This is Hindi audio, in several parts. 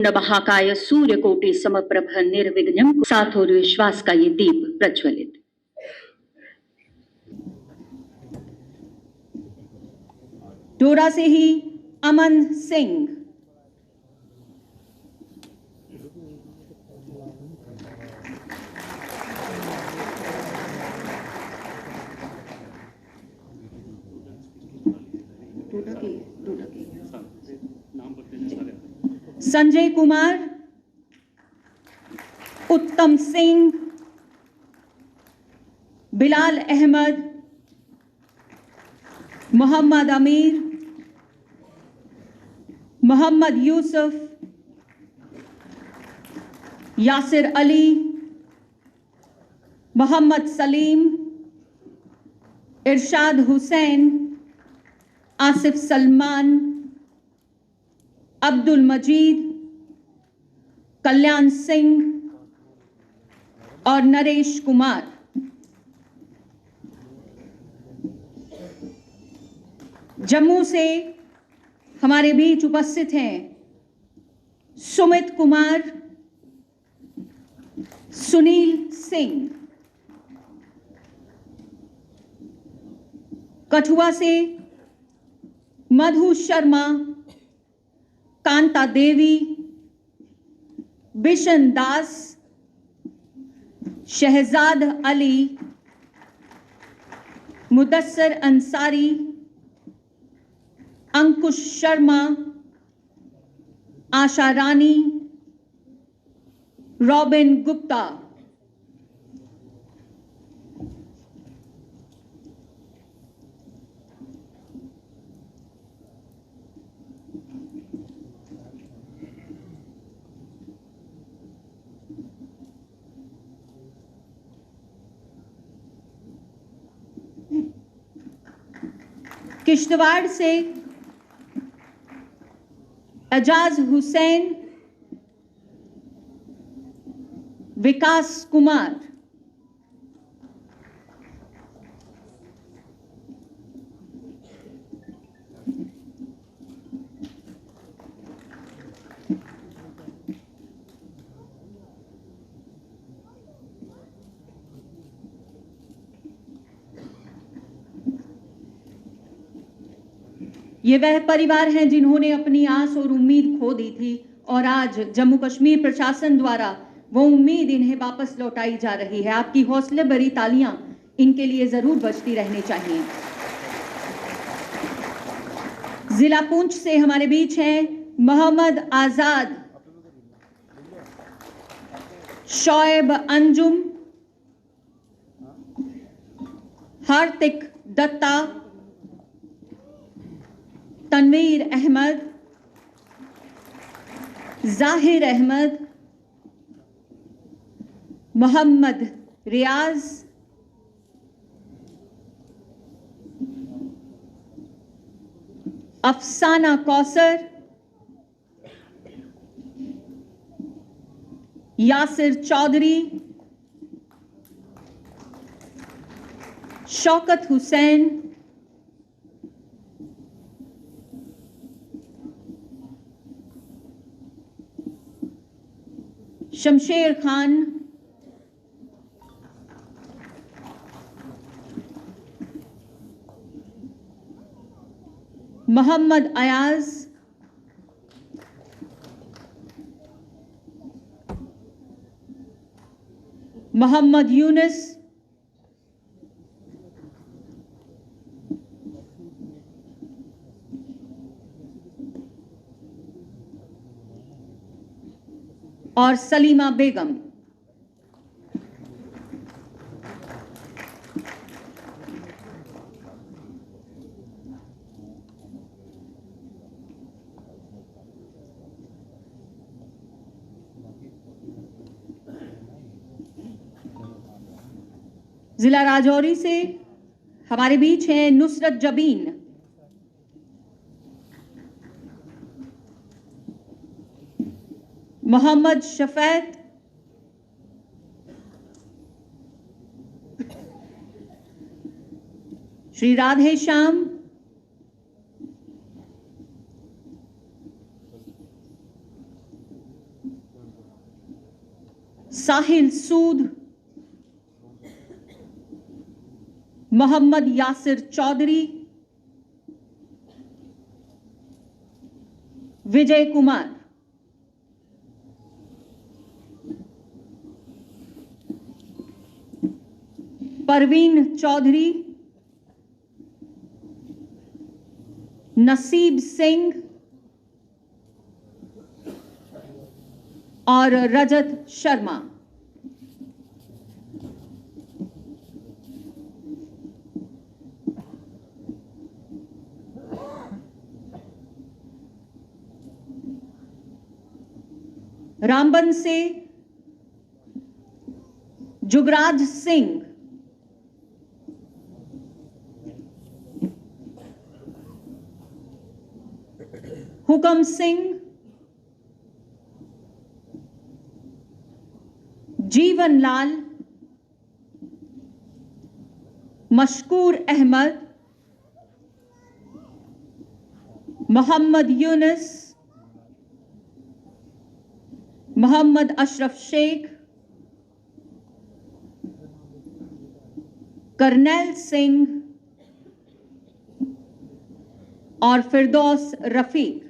महाकाय सूर्यकोटि समप्रभ निर्विघ्नं, साथ और विश्वास का ये दीप प्रज्वलित। डोरा से ही अमन सिंह, संजय कुमार, उत्तम सिंह, बिलाल अहमद, मोहम्मद अमीर, मोहम्मद यूसुफ, यासिर अली, मोहम्मद सलीम, इरशाद हुसैन, आसिफ सलमान, अब्दुल मजीद, कल्याण सिंह और नरेश कुमार। जम्मू से हमारे बीच उपस्थित हैं सुमित कुमार, सुनील सिंह। कठुआ से मधु शर्मा, कांता देवी, बिशन दास, शहजाद अली, मुदस्सर अंसारी, अंकुश शर्मा, आशा रानी, रॉबिन गुप्ता। किश्तवाड़ से एजाज हुसैन, विकास कुमार। ये वह परिवार हैं जिन्होंने अपनी आस और उम्मीद खो दी थी और आज जम्मू कश्मीर प्रशासन द्वारा वो उम्मीद इन्हें वापस लौटाई जा रही है। आपकी हौसले भरी तालियां इनके लिए जरूर बजती रहनी चाहिए। जिला पुंछ से हमारे बीच हैं मोहम्मद आजाद, शोएब अंजुम, हार्दिक दत्ता, तनवीर अहमद, जाहिर अहमद, मोहम्मद रियाज, अफसाना कौसर, यासिर चौधरी, शौकत हुसैन, शमशेर खान, मोहम्मद अयाज, मोहम्मद यूनुस, और सलीमा बेगम। जिला राजौरी से हमारे बीच हैं नुसरत जबीन, मोहम्मद शफैत, श्री राधे श्याम, साहिल सूद, मोहम्मद यासिर चौधरी, विजय कुमार, परवीन चौधरी, नसीब सिंह और रजत शर्मा। रामबन से जुगराज सिंह, हुकम सिंह, जीवन लाल, मशकूर अहमद, मोहम्मद यूनुस, मोहम्मद अशरफ शेख, करनैल सिंह और फिरदौस रफीक।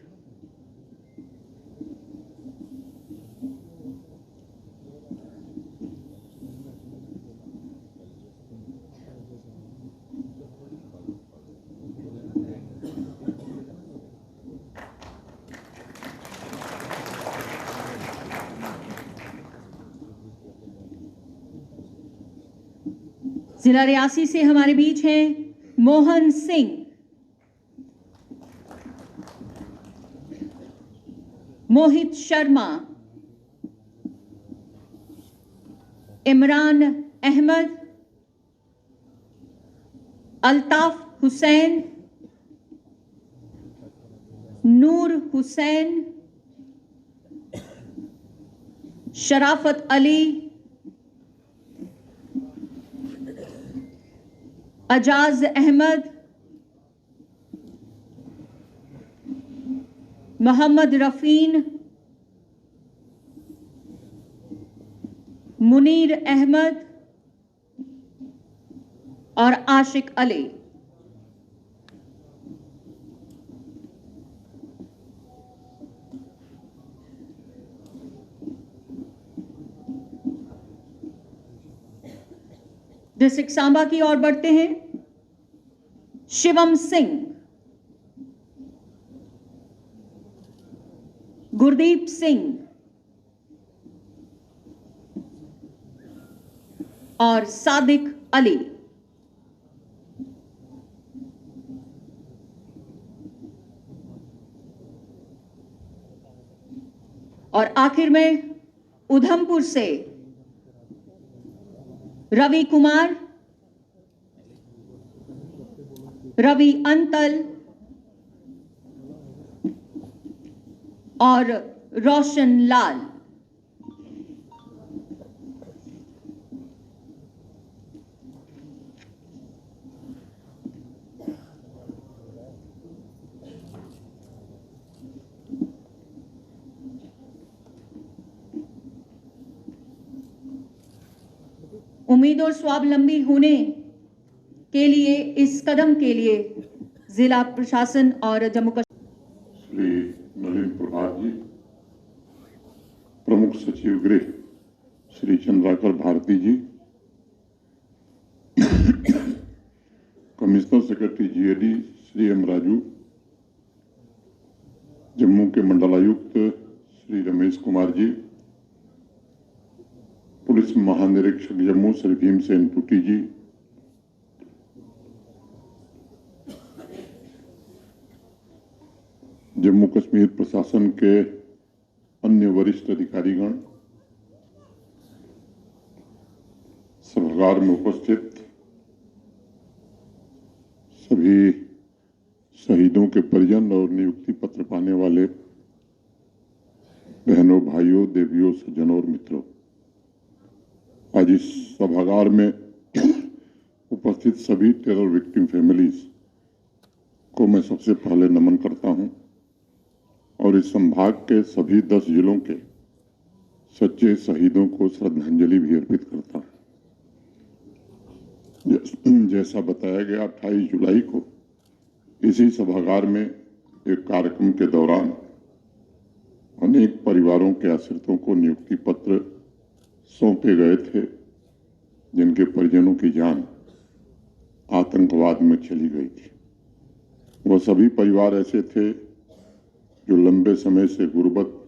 जिला रियासी से हमारे बीच हैं मोहन सिंह, मोहित शर्मा, इमरान अहमद, अल्ताफ हुसैन, नूर हुसैन, शराफत अली, अजाज अहमद, मोहम्मद रफीन, मुनीर अहमद और आशिक अली। डिस्ट्रिक्ट सांबा की ओर बढ़ते हैं। शिवम सिंह, गुरदीप सिंह और सादिक अली। और आखिर में उधमपुर से रवि कुमार, रवि अंतल और रोशन लाल। उम्मीद और स्वावलंबी होने के लिए इस कदम के लिए जिला प्रशासन और जम्मू कश्मीर श्री नलिन प्रभात जी, प्रमुख सचिव गृह Shri Chandrakar Bharti ji, commissioner secretary GAD Shri M Raju, Jammu के मंडलायुक्त श्री रमेश कुमार जी, पुलिस महानिरीक्षक जम्मू श्री भीमसेन टूटी जी, जम्मू कश्मीर प्रशासन के अन्य वरिष्ठ अधिकारीगण, सभागार में उपस्थित सभी शहीदों के परिजन और नियुक्ति पत्र पाने वाले बहनों, भाइयों, देवियों, सज्जनों और मित्रों, आज इस सभागार में उपस्थित सभी टेरर विक्टिम फैमिलीज को मैं सबसे पहले नमन करता हूं और इस संभाग के सभी 10 जिलों के सच्चे शहीदों को श्रद्धांजलि भी अर्पित करता हूं। जैसा बताया गया, 28 जुलाई को इसी सभागार में एक कार्यक्रम के दौरान अनेक परिवारों के आश्रितों को नियुक्ति पत्र सौंपे गए थे, जिनके परिजनों की जान आतंकवाद में चली गई थी। वह सभी परिवार ऐसे थे जो लंबे समय से गुर्बत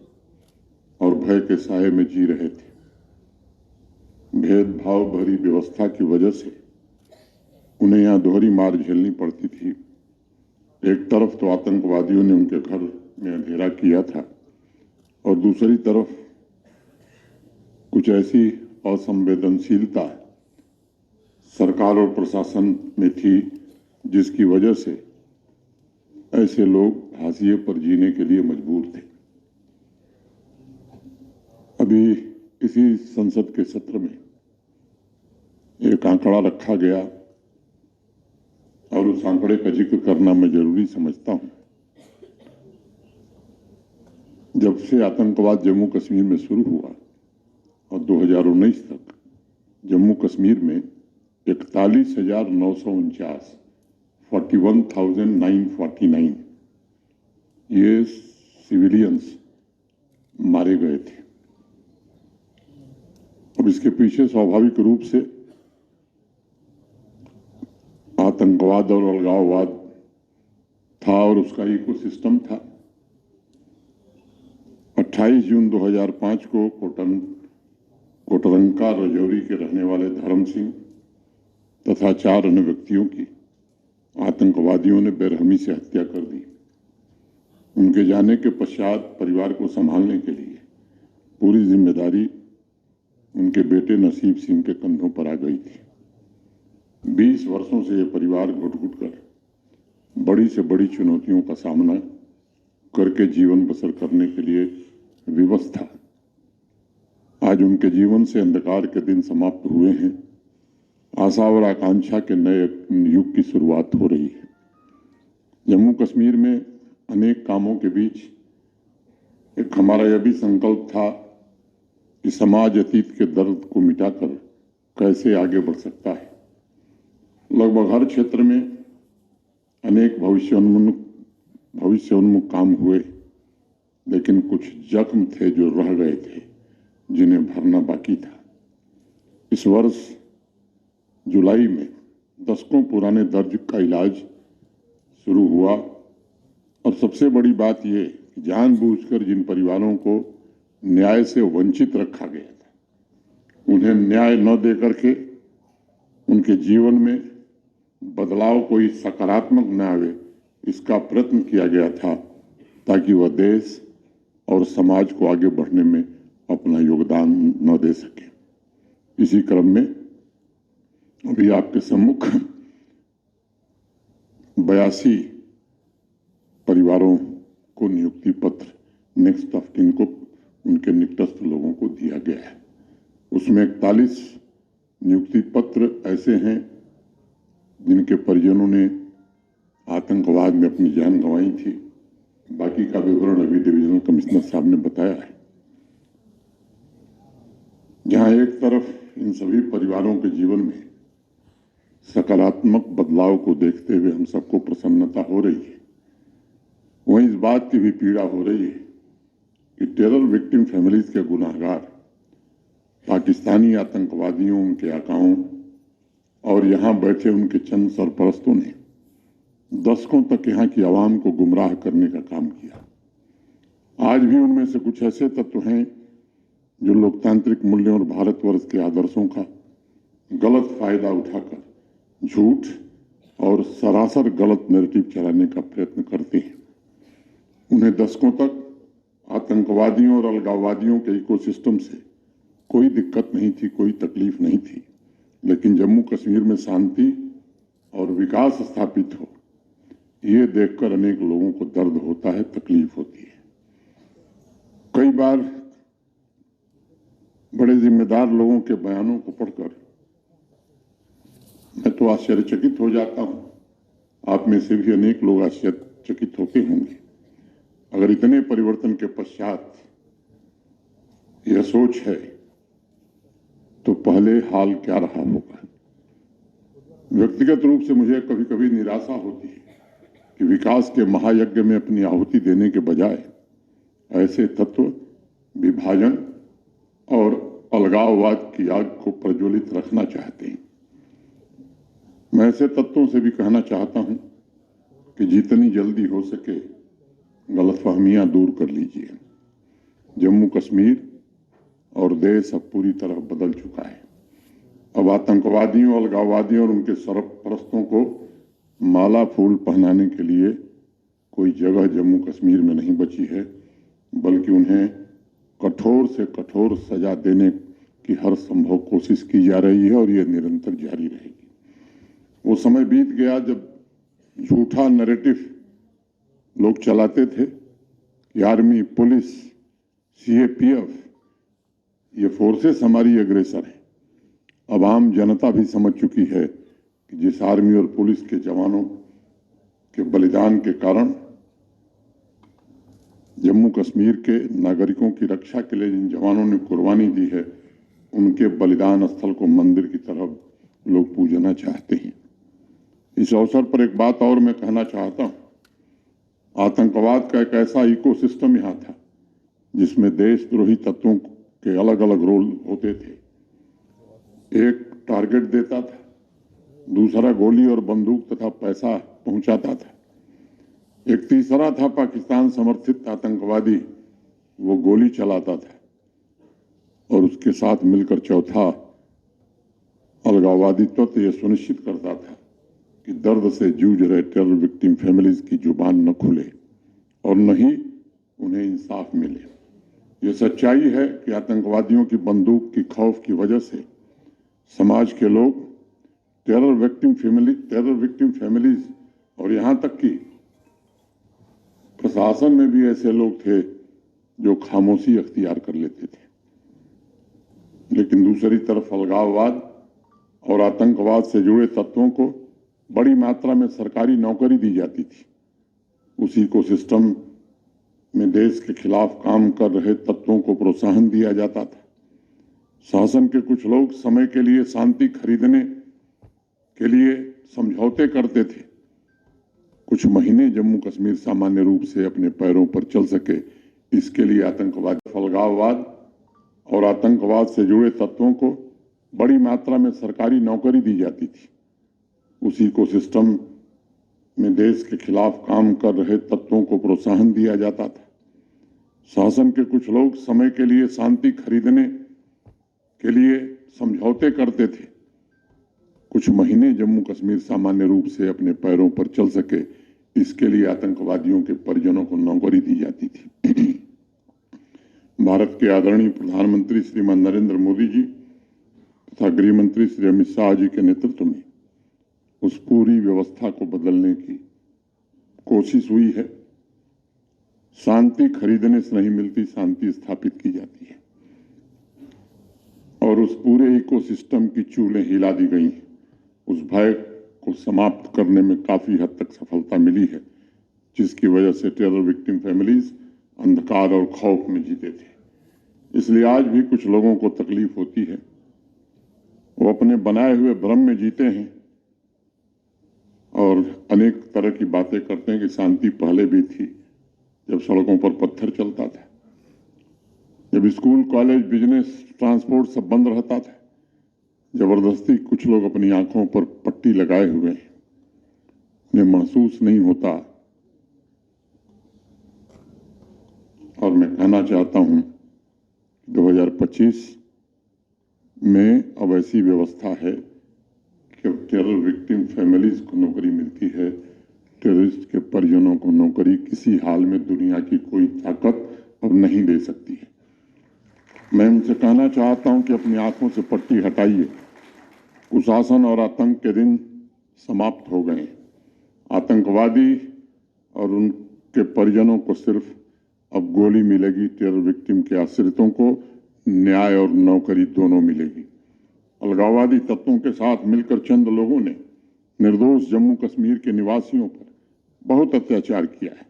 और भय के साए में जी रहे थे। भेदभाव भरी व्यवस्था की वजह से उन्हें यहाँ दोहरी मार झेलनी पड़ती थी। एक तरफ तो आतंकवादियों ने उनके घर में अंधेरा किया था और दूसरी तरफ कुछ ऐसी असंवेदनशीलता सरकार और प्रशासन में थी जिसकी वजह से ऐसे लोग हाशिए पर जीने के लिए मजबूर थे। अभी इसी संसद के सत्र में एक आंकड़ा रखा गया और उस आंकड़े का जिक्र करना मैं जरूरी समझता हूं। जब से आतंकवाद जम्मू कश्मीर में शुरू हुआ और 2019 तक जम्मू कश्मीर में 41,949 41,949 ये सिविलियंस मारे गए थे। अब इसके पीछे स्वाभाविक रूप से आतंकवाद और अलगाववाद था और उसका इकोसिस्टम था। 28 जून 2005 को कोटरंका राजौरी के रहने वाले धर्म सिंह तथा 4 अन्य व्यक्तियों की आतंकवादियों ने बेरहमी से हत्या कर दी। उनके जाने के पश्चात परिवार को संभालने के लिए पूरी जिम्मेदारी उनके बेटे नसीब सिंह के कंधों पर आ गई थी। 20 वर्षों से यह परिवार घुट-घुट कर बड़ी से बड़ी चुनौतियों का सामना करके जीवन बसर करने के लिए विवश था। आज उनके जीवन से अंधकार के दिन समाप्त हुए हैं। आशा और आकांक्षा के नए युग की शुरुआत हो रही है। जम्मू कश्मीर में अनेक कामों के बीच एक हमारा यह भी संकल्प था कि समाज अतीत के दर्द को मिटाकर कैसे आगे बढ़ सकता है। लगभग हर क्षेत्र में अनेक भविष्योन्मुख काम हुए, लेकिन कुछ जख्म थे जो रह गए थे, जिन्हें भरना बाकी था। इस वर्ष जुलाई में दशकों पुराने दर्द का इलाज शुरू हुआ और सबसे बड़ी बात यह कि जानबूझकर जिन परिवारों को न्याय से वंचित रखा गया था, उन्हें न्याय न देकर के उनके जीवन में बदलाव कोई सकारात्मक न आवे, इसका प्रयत्न किया गया था ताकि वह देश और समाज को आगे बढ़ने में अपना योगदान न दे सके। इसी क्रम में अभी आपके सम्मुख 82 परिवारों को नियुक्ति पत्र नेक्स्ट ऑफ किन को उनके निकटस्थ लोगों को दिया गया है। उसमें 41 नियुक्ति पत्र ऐसे हैं जिनके परिजनों ने आतंकवाद में अपनी जान गंवाई थी। बाकी का विवरण अभी डिविजनल कमिश्नर साहब ने बताया है। जहां एक तरफ इन सभी परिवारों के जीवन में सकारात्मक बदलाव को देखते हुए हम सबको प्रसन्नता हो रही है, वहीं इस बात की भी पीड़ा हो रही है कि टेरर विक्टिम फैमिलीज के गुनाहगार पाकिस्तानी आतंकवादियों, उनके आकाओं और यहाँ बैठे उनके चंद सरपरस्तों ने दशकों तक यहाँ की आवाम को गुमराह करने का काम किया। आज भी उनमें से कुछ ऐसे तत्व हैं जो लोकतांत्रिक मूल्यों और भारतवर्ष के आदर्शों का गलत फायदा उठाकर झूठ और सरासर गलत नैरेटिव चलाने का प्रयत्न करते हैं। उन्हें दशकों तक आतंकवादियों और अलगाववादियों के इकोसिस्टम से कोई दिक्कत नहीं थी, कोई तकलीफ नहीं थी, लेकिन जम्मू कश्मीर में शांति और विकास स्थापित हो, ये देखकर अनेक लोगों को दर्द होता है, तकलीफ होती है। कई बार बड़े जिम्मेदार लोगों के बयानों को पढ़कर मैं तो आश्चर्यचकित हो जाता हूं। आप में से भी अनेक लोग आश्चर्यचकित होते होंगे। अगर इतने परिवर्तन के पश्चात यह सोच है तो पहले हाल क्या रहा होगा। व्यक्तिगत रूप से मुझे कभी कभी निराशा होती है कि विकास के महायज्ञ में अपनी आहुति देने के बजाय ऐसे तत्व विभाजन और अलगाववाद की आग को प्रज्वलित रखना चाहते हैं। मैं ऐसे तत्वों से भी कहना चाहता हूं कि जितनी जल्दी हो सके गलतफहमियां दूर कर लीजिए। जम्मू कश्मीर और देश अब पूरी तरह बदल चुका है। अब आतंकवादियों, अलगाववादियों और उनके सरपरस्तों को माला फूल पहनाने के लिए कोई जगह जम्मू कश्मीर में नहीं बची है, बल्कि उन्हें कठोर से कठोर सजा देने की हर संभव कोशिश की जा रही है और ये निरंतर जारी रहेगी। वो समय बीत गया जब झूठा नैरेटिव लोग चलाते थे कि आर्मी, पुलिस, सीएपीएफ ये फोर्सेस हमारी अग्रेसर हैं। अब आम जनता भी समझ चुकी है कि जिस आर्मी और पुलिस के जवानों के बलिदान के कारण जम्मू कश्मीर के नागरिकों की रक्षा के लिए जिन जवानों ने कुर्बानी दी है, उनके बलिदान स्थल को मंदिर की तरह लोग पूजना चाहते हैं। इस अवसर पर एक बात और मैं कहना चाहता हूं। आतंकवाद का एक ऐसा इकोसिस्टम यहाँ था जिसमें देशद्रोही तत्वों के अलग अलग रोल होते थे। एक टारगेट देता था, दूसरा गोली और बंदूक तथा पैसा पहुंचाता था, एक तीसरा था पाकिस्तान समर्थित आतंकवादी, वो गोली चलाता था, और उसके साथ मिलकर चौथा अलगाववादी तत्व यह सुनिश्चित करता था कि दर्द से जूझ रहे टेरर विक्टिम फैमिलीज की जुबान न खुले और न ही उन्हें इंसाफ मिले। ये सच्चाई है कि आतंकवादियों की बंदूक की खौफ की वजह से समाज के लोग टेरर विक्टिम फैमिलीज और यहाँ तक कि प्रशासन में भी ऐसे लोग थे जो खामोशी अख्तियार कर लेते थे। लेकिन दूसरी तरफ अलगाववाद और आतंकवाद से जुड़े तत्वों को बड़ी मात्रा में सरकारी नौकरी दी जाती थी। उसी को सिस्टम में देश के खिलाफ काम कर रहे तत्वों को प्रोत्साहन दिया जाता था। शासन के कुछ लोग समय के लिए शांति खरीदने के लिए समझौते करते थे। कुछ महीने जम्मू कश्मीर सामान्य रूप से अपने पैरों पर चल सके, इसके लिए अलगाववाद और आतंकवाद से जुड़े तत्वों को बड़ी मात्रा में सरकारी नौकरी दी जाती थी। उसी को सिस्टम में देश के खिलाफ काम कर रहे तत्वों को प्रोत्साहन दिया जाता था। शासन के कुछ लोग समय के लिए शांति खरीदने के लिए समझौते करते थे। कुछ महीने जम्मू कश्मीर सामान्य रूप से अपने पैरों पर चल सके, इसके लिए आतंकवादियों के परिजनों को नौकरी दी जाती थी। भारत के आदरणीय प्रधानमंत्री श्रीमान नरेंद्र मोदी जी तथा गृह मंत्री श्री अमित शाह जी के नेतृत्व में उस पूरी व्यवस्था को बदलने की कोशिश हुई है। शांति खरीदने से नहीं मिलती, शांति स्थापित की जाती है, और उस पूरे इकोसिस्टम की चूलें हिला दी गई हैं। उस भय को समाप्त करने में काफी हद तक सफलता मिली है, जिसकी वजह से टेरर विक्टिम फैमिलीज अंधकार और खौफ में जीते थे। इसलिए आज भी कुछ लोगों को तकलीफ होती है। वो अपने बनाए हुए भ्रम में जीते हैं और अनेक तरह की बातें करते हैं कि शांति पहले भी थी, जब सड़कों पर पत्थर चलता था, जब स्कूल, कॉलेज, बिजनेस, ट्रांसपोर्ट सब बंद रहता था। जबरदस्ती कुछ लोग अपनी आंखों पर पट्टी लगाए हुए हैं, उन्हें महसूस नहीं होता। और मैं कहना चाहता हूं 2025 में अब ऐसी व्यवस्था है कि टेरर विक्टिम फैमिलीज को नौकरी मिलती है। टेररिस्ट के परिजनों को नौकरी किसी हाल में दुनिया की कोई ताकत अब नहीं दे सकती है। मैं उनसे कहना चाहता हूं कि अपनी आंखों से पट्टी हटाइए। कुशासन और आतंक के दिन समाप्त हो गए। आतंकवादी और उनके परिजनों को सिर्फ अब गोली मिलेगी, टेरर विक्टिम के आश्रितों को न्याय और नौकरी दोनों मिलेगी। अलगाववादी तत्वों के साथ मिलकर चंद लोगों ने निर्दोष जम्मू कश्मीर के निवासियों पर बहुत अत्याचार किया है।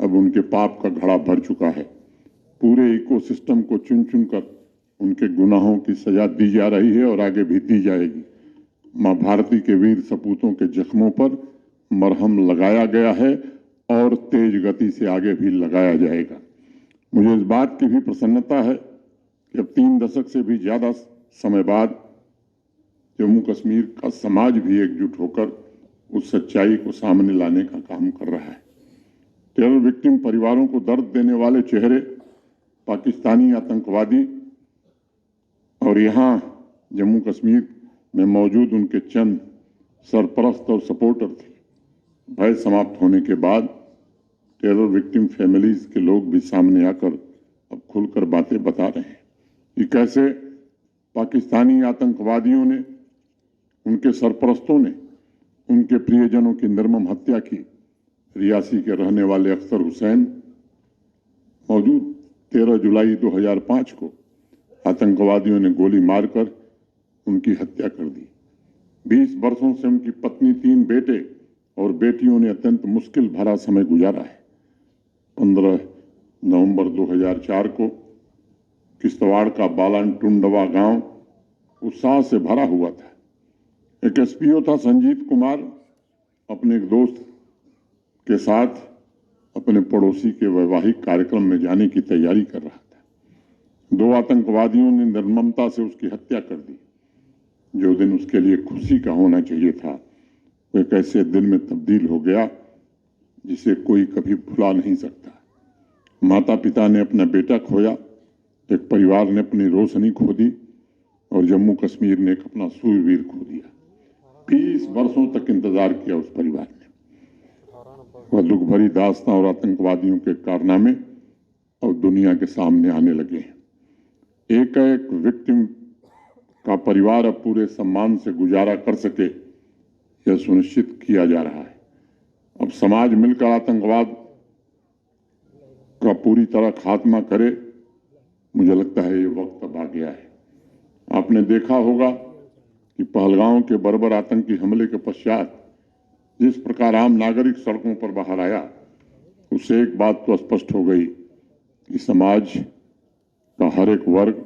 अब उनके पाप का घड़ा भर चुका है। पूरे इकोसिस्टम को चुन चुन कर उनके गुनाहों की सजा दी जा रही है और आगे भी दी जाएगी। मां भारती के वीर सपूतों के जख्मों पर मरहम लगाया गया है और तेज गति से आगे भी लगाया जाएगा। मुझे इस बात की भी प्रसन्नता है कि अब 3 दशक से भी ज्यादा समय बाद जम्मू कश्मीर का समाज भी एकजुट होकर उस सच्चाई को सामने लाने का काम कर रहा है। टेरर विक्टिम परिवारों को दर्द देने वाले चेहरे पाकिस्तानी आतंकवादी और यहाँ जम्मू कश्मीर में मौजूद उनके चंद सरपरस्त और सपोर्टर थे। भय समाप्त होने के बाद टेरर विक्टिम फैमिलीज के लोग भी सामने आकर अब खुलकर बातें बता रहे हैं कि कैसे पाकिस्तानी आतंकवादियों ने, उनके सरपरस्तों ने उनके प्रियजनों की निर्मम हत्या की। रियासी के रहने वाले अख्तर हुसैन मौजूद 13 जुलाई 2005 को आतंकवादियों ने गोली मारकर उनकी हत्या कर दी। 20 वर्षों से उनकी पत्नी, 3 बेटे और बेटियों ने अत्यंत मुश्किल भरा समय गुजारा है। 15 नवंबर 2004 को किश्तवाड़ का बालन टुंडवा गांव उत्साह से भरा हुआ था। एक एसपीओ था संजीत कुमार, अपने एक दोस्त के साथ अपने पड़ोसी के वैवाहिक कार्यक्रम में जाने की तैयारी कर रहा था। 2 आतंकवादियों ने निर्ममता से उसकी हत्या कर दी। जो दिन उसके लिए खुशी का होना चाहिए था, वो एक ऐसे दिन में तब्दील हो गया जिसे कोई कभी भुला नहीं सकता। माता पिता ने अपना बेटा खोया, एक परिवार ने अपनी रोशनी खो दी और जम्मू कश्मीर ने एक अपना सूरवीर खो दिया। 20 वर्षों तक इंतजार किया उस परिवार ने। वह दुख भरी दास्तां और आतंकवादियों के कारनामे अब दुनिया के सामने आने लगे हैं। एक एक विक्टिम का परिवार अब पूरे सम्मान से गुजारा कर सके, यह सुनिश्चित किया जा रहा है। अब समाज मिलकर आतंकवाद का पूरी तरह खात्मा करे। मुझे लगता है ये वक्त अब आ गया है। आपने देखा होगा कि पहलगांव के बर्बर आतंकी हमले के पश्चात जिस प्रकार आम नागरिक सड़कों पर बाहर आया, उससे एक बात तो स्पष्ट हो गई कि समाज का हर एक वर्ग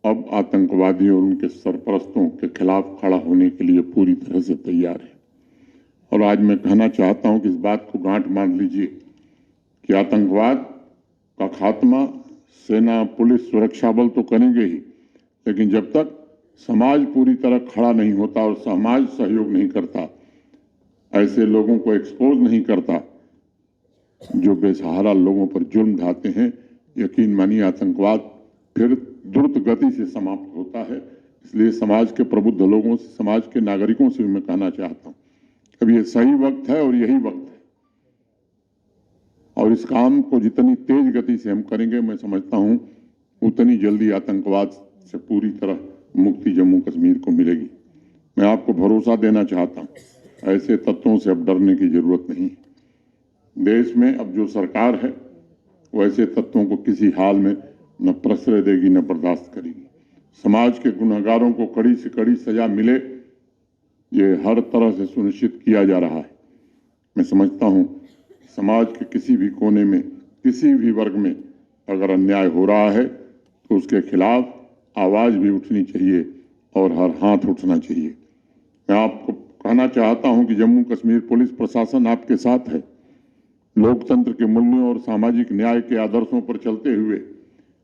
अब आतंकवादियों और उनके सरपरस्तों के खिलाफ खड़ा होने के लिए पूरी तरह से तैयार है। और आज मैं कहना चाहता हूं कि इस बात को गांठ बांध लीजिए कि आतंकवाद का खात्मा सेना, पुलिस, सुरक्षा बल तो करेंगे ही, लेकिन जब तक समाज पूरी तरह खड़ा नहीं होता और समाज सहयोग नहीं करता, ऐसे लोगों को एक्सपोज नहीं करता जो बेसहारा लोगों पर जुल्म ढाते हैं, यकीन मानिए आतंकवाद फिर द्रुत गति से समाप्त होता है। इसलिए समाज के प्रबुद्ध लोगों से, समाज के नागरिकों से भी मैं कहना चाहता हूं, अब ये सही वक्त है और यही वक्त है। और इस काम को जितनी तेज गति से हम करेंगे, मैं समझता हूं उतनी जल्दी आतंकवाद से पूरी तरह मुक्ति जम्मू कश्मीर को मिलेगी। मैं आपको भरोसा देना चाहता हूं, ऐसे तत्वों से अब डरने की जरूरत नहीं। देश में अब जो सरकार है वो ऐसे तत्वों को किसी हाल में न प्रश्रय देगी न बर्दाश्त करेगी। समाज के गुनहगारों को कड़ी से कड़ी सजा मिले, ये हर तरह से सुनिश्चित किया जा रहा है। मैं समझता हूं समाज के किसी भी कोने में, किसी भी वर्ग में अगर अन्याय हो रहा है तो उसके खिलाफ आवाज भी उठनी चाहिए और हर हाथ उठना चाहिए। मैं आपको कहना चाहता हूं कि जम्मू कश्मीर पुलिस प्रशासन आपके साथ है। लोकतंत्र के मूल्यों और सामाजिक न्याय के आदर्शों पर चलते हुए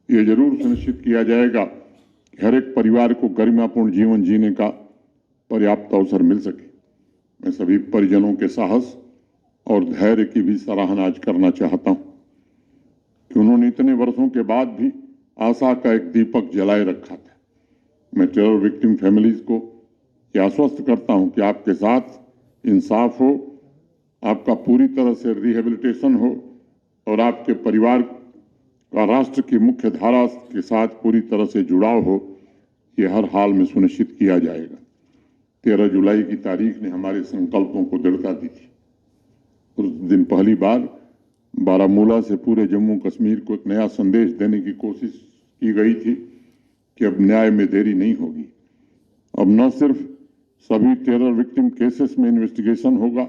ये जरूर सुनिश्चित किया जाएगा कि हर एक परिवार को गरिमापूर्ण जीवन जीने का पर्याप्त अवसर मिल सके। मैं सभी परिजनों के साहस और धैर्य की भी सराहना आज करना चाहता हूं कि उन्होंने इतने वर्षों के बाद भी आशा का एक दीपक जलाए रखा था। मैं टेरर विक्टिम फैमिलीज को यह आश्वस्त करता हूं कि आपके साथ इंसाफ हो, आपका पूरी तरह से रिहेबिलिटेशन हो और आपके परिवार का राष्ट्र की मुख्य धारा के साथ पूरी तरह से जुड़ाव हो, ये हर हाल में सुनिश्चित किया जाएगा। 13 जुलाई की तारीख ने हमारे संकल्पों को दृढ़ता दी थी। उस दिन पहली बार बारामूला से पूरे जम्मू कश्मीर को एक नया संदेश देने की कोशिश की गई थी कि अब न्याय में देरी नहीं होगी। अब न सिर्फ सभी टेरर विक्टिम केसेस में इन्वेस्टिगेशन होगा,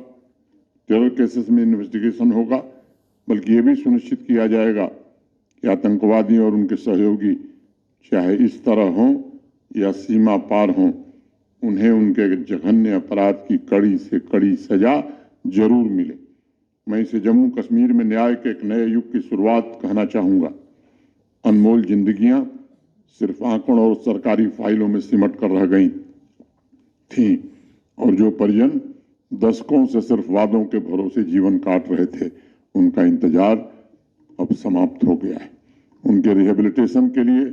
टेरर केसेस में इन्वेस्टिगेशन होगा, बल्कि ये भी सुनिश्चित किया जाएगा कि आतंकवादी और उनके सहयोगी चाहे इस तरह हों या सीमा पार हों, उन्हें उनके जघन्य अपराध की कड़ी से कड़ी सजा जरूर मिले। मैं इसे जम्मू कश्मीर में न्याय के एक नए युग की शुरुआत कहना चाहूँगा। अनमोल जिंदगियां सिर्फ आंकड़ों और सरकारी फाइलों में सिमट कर रह गई थीं और जो परिजन दशकों से सिर्फ वादों के भरोसे जीवन काट रहे थे, उनका इंतजार अब समाप्त हो गया है। उनके रिहेबिलिटेशन के लिए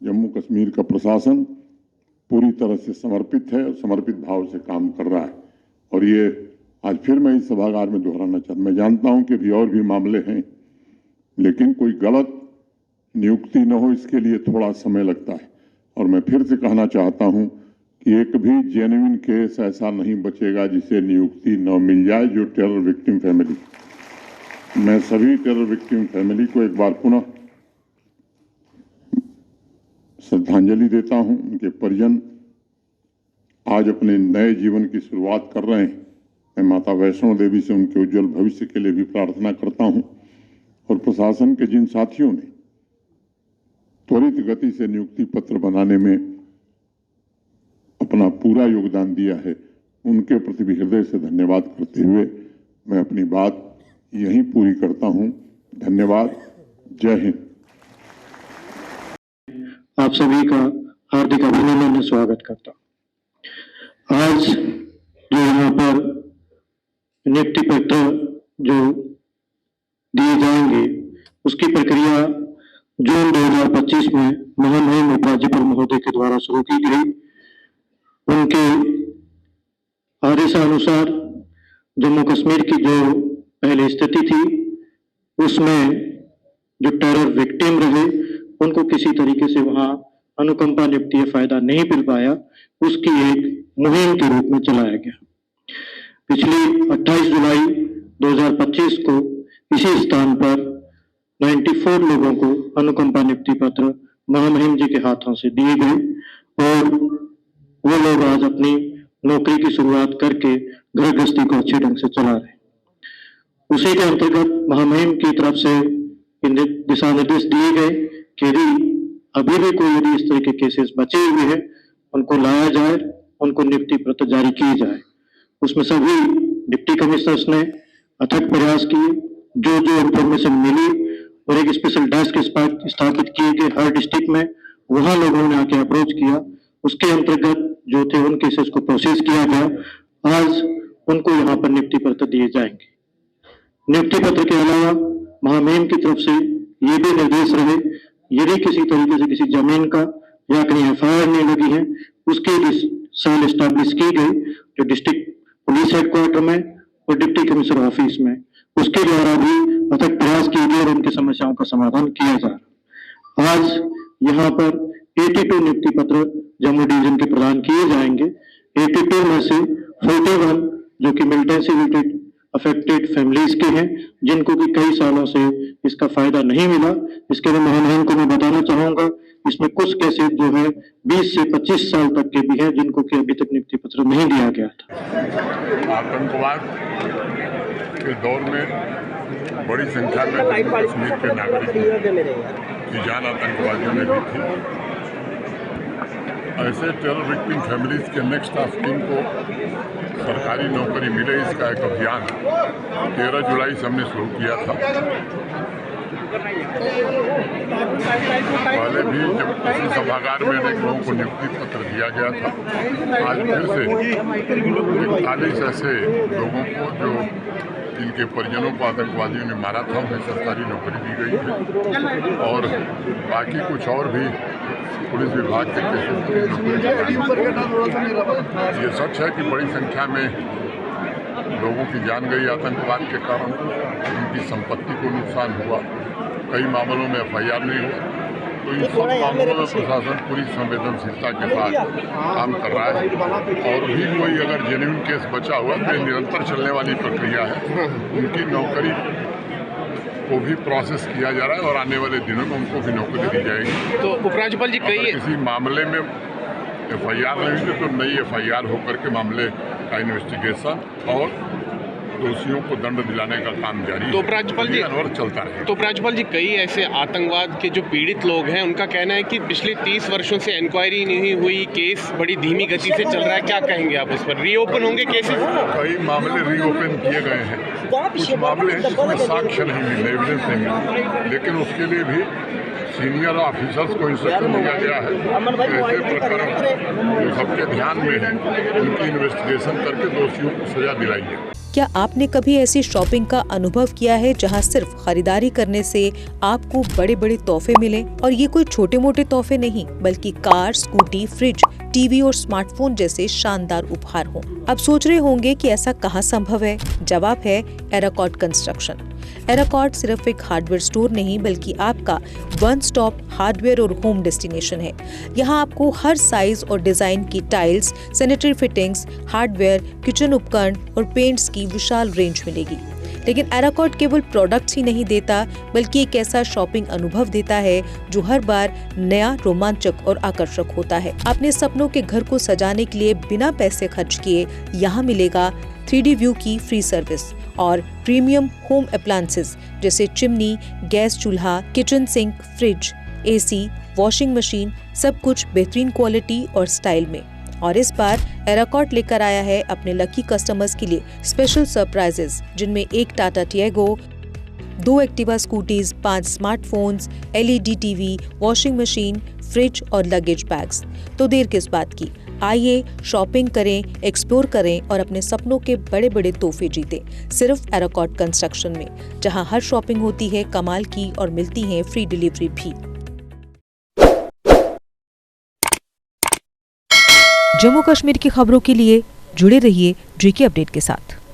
जम्मू कश्मीर का प्रशासन पूरी तरह से समर्पित है और समर्पित भाव से काम कर रहा है। और ये आज फिर मैं इस सभागार में दोहराना चाहता हूं, मैं जानता हूं कि भी और भी मामले हैं, लेकिन कोई गलत नियुक्ति न हो इसके लिए थोड़ा समय लगता है। और मैं फिर से कहना चाहता हूं कि एक भी जेन्युइन केस ऐसा नहीं बचेगा जिसे नियुक्ति न मिल जाए। जो टेरर विक्टिम फैमिली, मैं सभी टेरर विक्टिम फैमिली को एक बार पुनः श्रद्धांजलि देता हूं। उनके परिजन आज अपने नए जीवन की शुरुआत कर रहे हैं। मैं माता वैष्णो देवी से उनके उज्जवल भविष्य के लिए भी प्रार्थना करता हूं और प्रशासन के जिन साथियों ने त्वरित गति से नियुक्ति पत्र बनाने में अपना पूरा योगदान दिया है, उनके प्रति भी हृदय से धन्यवाद करते हुए मैं अपनी बात यहीं पूरी करता हूं। धन्यवाद। जय हिंद। आप सभी का हार्दिक अभिनंदन और स्वागत करता हूं। आज जो यहाँ पर नियुक्ति पत्र जो दिए जाएंगे उसकी प्रक्रिया जून 2025 में महामहिम उपराज्यपाल महोदय के द्वारा शुरू की गई। उनके आदेशानुसार जम्मू कश्मीर की जो पहले स्थिति थी उसमें जो टेरर विक्टिम रहे उनको किसी तरीके से वहां अनुकंपा नियुक्ति फायदा नहीं मिल पाया, उसकी एक मुहिम के रूप में चलाया गया। पिछली 28 जुलाई 2025 को इसी स्थान पर 94 लोगों को अनुकंपा नियुक्ति पत्र महामहिम जी के हाथों से दिए गए और वो लोग आज अपनी नौकरी की शुरुआत करके गृह गृहस्थी को अच्छे ढंग से चला रहे। उसी के अंतर्गत महामहिम की तरफ से दिशा निर्देश दिए गए कि अभी भी कोई यदि इस तरह के केसेस बचे हुए हैं उनको लाया जाए, उनको नियुक्ति पत्र जारी किए जाए। उसमें सभी डिप्टी कमिश्नर्स ने अथक प्रयास किए। जो जो इंफॉर्मेशन मिली और एक स्पेशल डेस्क स्थापित किए गए हर डिस्ट्रिक्ट में, वहां लोगों ने आके अप्रोच किया। उसके अंतर्गत जो थे उन केसेस को प्रोसेस किया गया। आज उनको यहाँ पर नियुक्ति पत्र दिए जाएंगे। नियुक्ति पत्र के अलावा महामहिम की तरफ से ये भी निर्देश रहे, यदि किसी तरीके से किसी जमीन का या कहीं एफआईआर नहीं लगी है उसके लिए सेल एस्टैब्लिश की गई जो डिस्ट्रिक्ट पुलिस हेडक्वार्टर में और डिप्टी कमिश्नर ऑफिस में, उसके द्वारा भी अथक प्रयास किए गए और उनकी समस्याओं का समाधान किया जा रहा। आज यहाँ पर 82 नियुक्ति पत्र जम्मू डिवीजन के प्रदान किए जाएंगे। 82 में से 41 जो कि मिलिटेंसी रिलेटेड अफेक्टेड फैमिलीज के हैं, जिनको कि कई सालों से इसका फायदा नहीं मिला। इसके लिए महामहिम को मैं बताना चाहूंगा, इसमें कुछ केसेस जो है 20 से 25 साल तक के भी हैं जिनको कि अभी तक नियुक्ति पत्र नहीं दिया गया था। आतंकवाद के दौर में बड़ी संख्या में जम्मू कश्मीर के नागरिकों की जान आतंकवादियों ने दी थी। ऐसे टेरर विक्टिम फैमिलीज के नेक्स्ट ऑफ किन को सरकारी नौकरी मिले, इसका एक अभियान 13 जुलाई से हमने शुरू किया था। पहले भी जब किसी सभागार में अनेक लोगों को नियुक्ति पत्र दिया गया था, आज फिर से 41 ऐसे लोगों को जो जिनके परिजनों को आतंकवादियों ने मारा था उन्हें सरकारी नौकरी दी गई है और बाकी कुछ और भी पुलिस विभाग के ये सच है कि बड़ी संख्या में लोगों की जान गई आतंकवाद के कारण, उनकी संपत्ति को नुकसान हुआ, कई मामलों में एफआईआर नहीं हुआ। तो इन सब मामलों में प्रशासन पूरी संवेदनशीलता के साथ काम कर रहा है और भी कोई अगर जेन्युइन केस बचा हुआ तो निरंतर चलने वाली प्रक्रिया है। उनकी नौकरी को भी प्रोसेस किया जा रहा है और आने वाले दिनों में उनको भी नौकरी दी जाएगी। तो उपराज्यपाल जी किसी मामले में एफआईआर नहीं हुई तो नई एफआईआर होकर के मामले का इन्वेस्टिगेशन और दोषियों को दंड दिलाने का काम जारी तो है। प्रांशुपाल जी- ये अनवर चलता है। तो प्रांशुपाल जी, कई ऐसे आतंकवाद के जो पीड़ित लोग हैं उनका कहना है कि पिछले 30 वर्षों से इंक्वायरी नहीं हुई, केस बड़ी धीमी गति से चल रहा है, क्या कहेंगे आप उस पर? रीओपन होंगे केसेस? कई मामले रीओपन किए गए हैं, कुछ मामले हैं जिसमें साक्ष्य नहीं मिले, एविडेंस नहीं मिले, लेकिन उसके लिए भी सीनियर ऑफिसर्स को इंस्ट्रक्शन दिया गया है। ऐसे प्रकरण जो सबके ध्यान में है उनकी इन्वेस्टिगेशन करके दोषियों को सजा दिलाई है। क्या आपने कभी ऐसी शॉपिंग का अनुभव किया है जहां सिर्फ खरीदारी करने से आपको बड़े बड़े तोहफे मिले? और ये कोई छोटे मोटे तोहफे नहीं, बल्कि कार, स्कूटी, फ्रिज, टीवी और स्मार्टफोन जैसे शानदार उपहार हों। अब सोच रहे होंगे कि ऐसा कहाँ संभव है? जवाब है एराकॉट कंस्ट्रक्शन। एराकॉट सिर्फ एक हार्डवेयर स्टोर नहीं, बल्कि आपका वन स्टॉप हार्डवेयर और होम डेस्टिनेशन है। यहाँ आपको हर साइज और डिजाइन की tiles, sanitary fittings, hardware, kitchen उपकरण और पेंट्स की विशाल रेंज मिलेगी। लेकिन एराकॉट केवल प्रोडक्ट्स ही नहीं देता, बल्कि एक ऐसा शॉपिंग अनुभव देता है जो हर बार नया, रोमांचक और आकर्षक होता है। अपने सपनों के घर को सजाने के लिए बिना पैसे खर्च किए यहाँ मिलेगा 3D व्यू की फ्री सर्विस और प्रीमियम होम अप्लायंसेस जैसे चिमनी, गैस चूल्हा, kitchen sink, fridge, AC, washing machine, सब कुछ बेहतरीन क्वालिटी और स्टाइल में। और इस बार एराकॉट लेकर आया है अपने लकी कस्टमर्स के लिए स्पेशल सरप्राइजेस, जिनमें एक Tata Tiago, 2 Activa scooties, 5 smartphones, LED TV, washing machine, fridge और लगेज बैग्स। तो देर किस बात की, आइए शॉपिंग करें, एक्सप्लोर करें और अपने सपनों के बड़े बड़े तोहफे जीतें, सिर्फ एराकॉट कंस्ट्रक्शन में, जहां हर शॉपिंग होती है कमाल की और मिलती है फ्री डिलीवरी भी। जम्मू कश्मीर की खबरों के लिए जुड़े रहिए GK अपडेट के साथ।